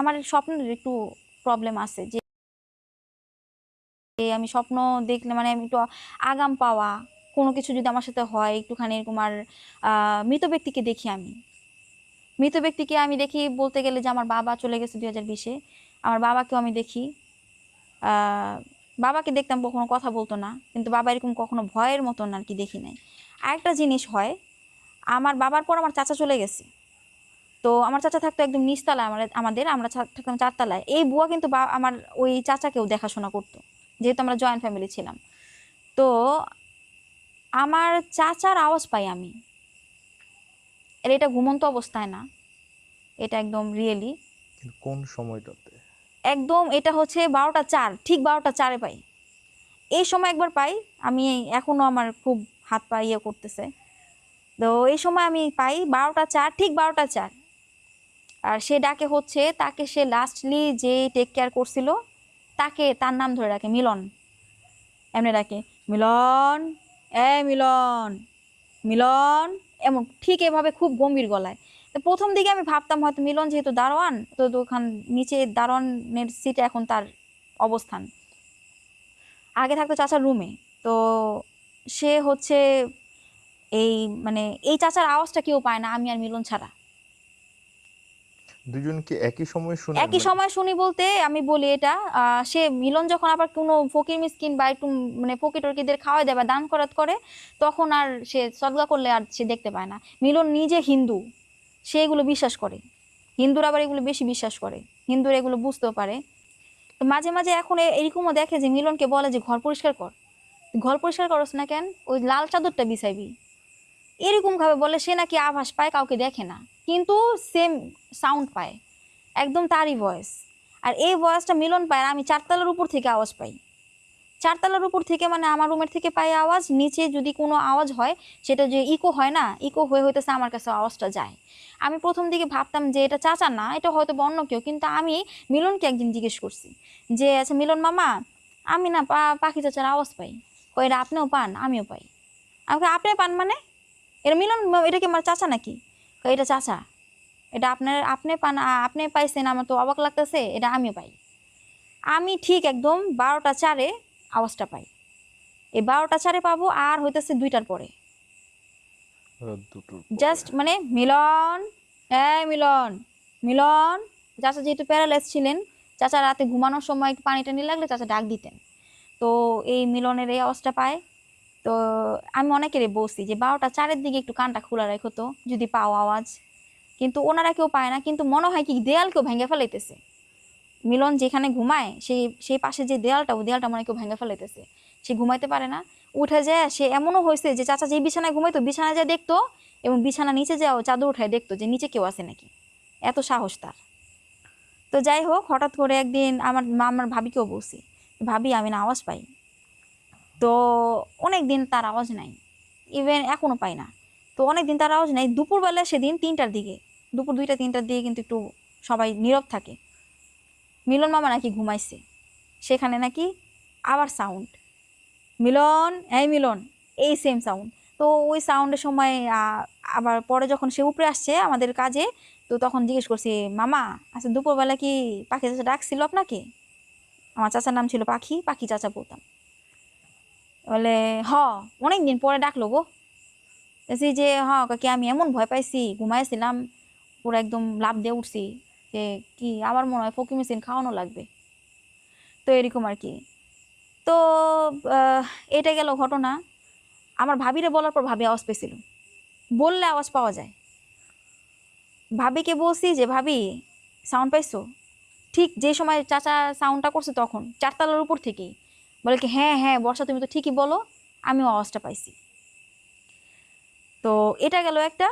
আমার স্বপ্নের একটু প্রবলেম আছে, যে আমি স্বপ্ন দেখলে মানে আমি একটু আগাম পাওয়া কোনো কিছু যদি আমার সাথে হয় একটুখানি এরকম। আর মৃত ব্যক্তিকে দেখি আমি, মৃত ব্যক্তিকে আমি দেখি বলতে গেলে যে আমার বাবা চলে গেছে 2020-এ, আমার বাবাকেও আমি দেখি। বাবাকে দেখতাম, কখনো কথা বলতো না, কিন্তু বাবা এরকম কখনো ভয়ের মতন আর কি দেখি নাই। আরেকটা জিনিস হয়, আমার বাবার পর আমার চাচা চলে গেছে, তো আমার চাচা থাকতো একদম নিচতলায়, আমাদের আমরা থাকতাম 4 তলায়। এই বুয়া কিন্তু আমার ওই চাচাকেও দেখাশোনা করতো, যেহেতু আমরা জয়েন্ট ফ্যামিলি ছিলাম। তো আমার চাচার আওয়াজ পাই আমি, আর এটা ঘুমন্ত অবস্থায় না, এটা একদম রিয়েলি। কোন সময়টাতে? একদম এটা হচ্ছে 12টা 4, ঠিক 12টা 4-এ পাই। এই সময় একবার পাই আমি, এখনো আমার খুব হাত পা ইয়ে করতেছে। তো এই সময় আমি পাই 12টা 4, ঠিক 12টা 4। আর সে ডাকে হচ্ছে তাকে, সে লাস্টলি যে টেক কেয়ার করছিল তাকে, তার নাম ধরে ডাকে মিলন, এমনি ডাকে মিলন, মিলন, মিলন, এমন ঠিক এভাবে খুব গম্ভীর গলায়। তো প্রথম দিকে আমি ভাবতাম হয়তো মিলন যেহেতু দারোয়ান, তো ওখান নিচে দারোয়ানের সিটে এখন তার অবস্থান, আগে থাকতো চাচার রুমে। তো সে হচ্ছে এই মানে এই চাচার আওয়াজটা কেউ পায় না, আমি আর মিলন ছাড়া। দুজন কি একই সময় শুনেন একই মানে? সময় শুনি বলতে আমি বলি এটা, সে মিলন যখন আবার কোনো ফকির মিসকিন বা একটু মানে ফকির টরকিদের খাওয়াই দেয় বা দান খয়রাত করে, তখন আর সে সদকা করলে আর সে দেখতে পায় না। মিলন নিজে হিন্দু, সে এগুলো বিশ্বাস করে, হিন্দুরা আবার এগুলো বেশি বিশ্বাস করে, হিন্দুরা এগুলো বুঝতেও পারে। তো মাঝে মাঝে এখন এরকমও দেখে যে মিলনকে বলে যে ঘর পরিষ্কার কর, ঘর পরিষ্কার করস না কেন, ওই লাল চাদরটা বিছাইবি, এরকম ভাবে বলে। সে নাকি আভাস পায়, কাউকে দেখে না, কিন্তু সেম সাউন্ড পায়, একদম তারই ভয়েস। আর এই ভয়েসটা মিলন পায়, আর আমি 4 তলার উপর থেকে আওয়াজ পাই। 4 তলার উপর থেকে মানে আমার রুমের থেকে পাই আওয়াজ, নিচে যদি কোনো আওয়াজ হয় সেটা যে ইকো হয় না, ইকো হয়ে হইতেছে আমার কাছে আওয়াজটা যায়। আমি প্রথম দিকে ভাবতাম যে এটা চাচা না, এটা হয়তো অন্য কেউ, কিন্তু আমি মিলনকে একদিন জিজ্ঞেস করছি যে আচ্ছা মিলন মামা, আমি না পাখি চাচার আওয়াজ পাই। কই এটা আপনিও পান? আমিও পাই। আমাকে আপনি পান মানে? এটা মিলন, এটা কি আমার চাচা নাকি? কই এটা চাচা, এটা আপনার, আপনি পান, আপনি পাইছেন, আমার তো অবাক লাগতেছে, এটা আমিও পাই। আমি ঠিক একদম 12টা 4-এ আওয়াজটা পাই। এই 12টা 4-এ পাবো, আর হইতেছে 2টার পরে, রাত দুটোর পরে? জাস্ট মানে মিলন, মিলন, মিলন। চাচা যেহেতু প্যারালাইজ ছিলেন, চাচা রাতে ঘুমানোর সময় একটু পানি টানি লাগলে চাচা ডাক দিতেন। তো এই মিলনের এই আওয়াজটা পায়। তো আমি অনেকেরই বলছি যে 12টা 4-এর দিকে একটু কানটা খোলা রাখো তো, যদি পাও আওয়াজ। কিন্তু ওনারা কেউ পায় না, কিন্তু মনে হয় কি দেয়াল কেউ ভেঙে ফেলাইতেছে। মিলন যেখানে ঘুমায় সেই সেই পাশে যে দেয়ালটা, ওই দেয়ালটা মনে হয় কেউ ভেঙে ফেলাইতেছে। সে ঘুমাইতে পারে না, উঠে যায়। সে এমনও হয়েছে যে চাচা যে বিছানায় ঘুমাইতো, বিছানায় যায় দেখতো, এবং বিছানা নিচে যাও চাদর উঠায় দেখতো যে নিচে কেউ আছে নাকি, এত সাহস তার। তো যাই হোক, হঠাৎ করে একদিন আমার ভাবিকেও বলছি, ভাবি আমি না আওয়াজ পাই। তো অনেক দিন তার আওয়াজ নাই, ইভেন এখনো পাই না। তো অনেক দিন তার আওয়াজ নাই, দুপুরবেলা সেদিন 3টার দিকে, দুপুর 2টা 3টার দিকে কিন্তু একটু সবাই নীরব থাকে। মিলন মামা নাকি ঘুমাইছে, সেখানে নাকি আবার সাউন্ড, মিলন, মিলন, এই সেম সাউন্ড। তো ওই সাউন্ডের সময় আবার পরে যখন সে উপরে আসছে আমাদের কাজে, তো তখন জিজ্ঞেস করছি, মামা আচ্ছা দুপুরবেলা কি পাখি চাচা ডাকছিল আপনাকে? আমার চাচার নাম ছিল পাখি, পাখি চাচা বলতাম। বলে হ, অনেকদিন পরে ডাকলো গো। বলছি যে হ কাকি, আমি এমন ভয় পাইছি, ঘুমাইছিলাম, পুরো একদম লাফ দিয়ে উঠছি, যে কি আমার মনে হয় ফকি মেশিন খাওয়ানো লাগবে। তো এরকম আর কি। তো আহ, এটা গেল ঘটনা। আমার ভাবিরে বলার পর ভাবি আওয়াজ পেয়েছিল, বললে আওয়াজ পাওয়া যায়। ভাবিকে বলছি যে ভাবি সাউন্ড পাইছো? ঠিক যে সময় চাচা সাউন্ডটা করছে তখন 4 তলার উপর থেকেই। বলে কি হ্যাঁ হ্যাঁ বর্ষা, তুমি তো ঠিকই বলো, আমিও আওয়াজটা পাইছি। তো এটা গেল একটা।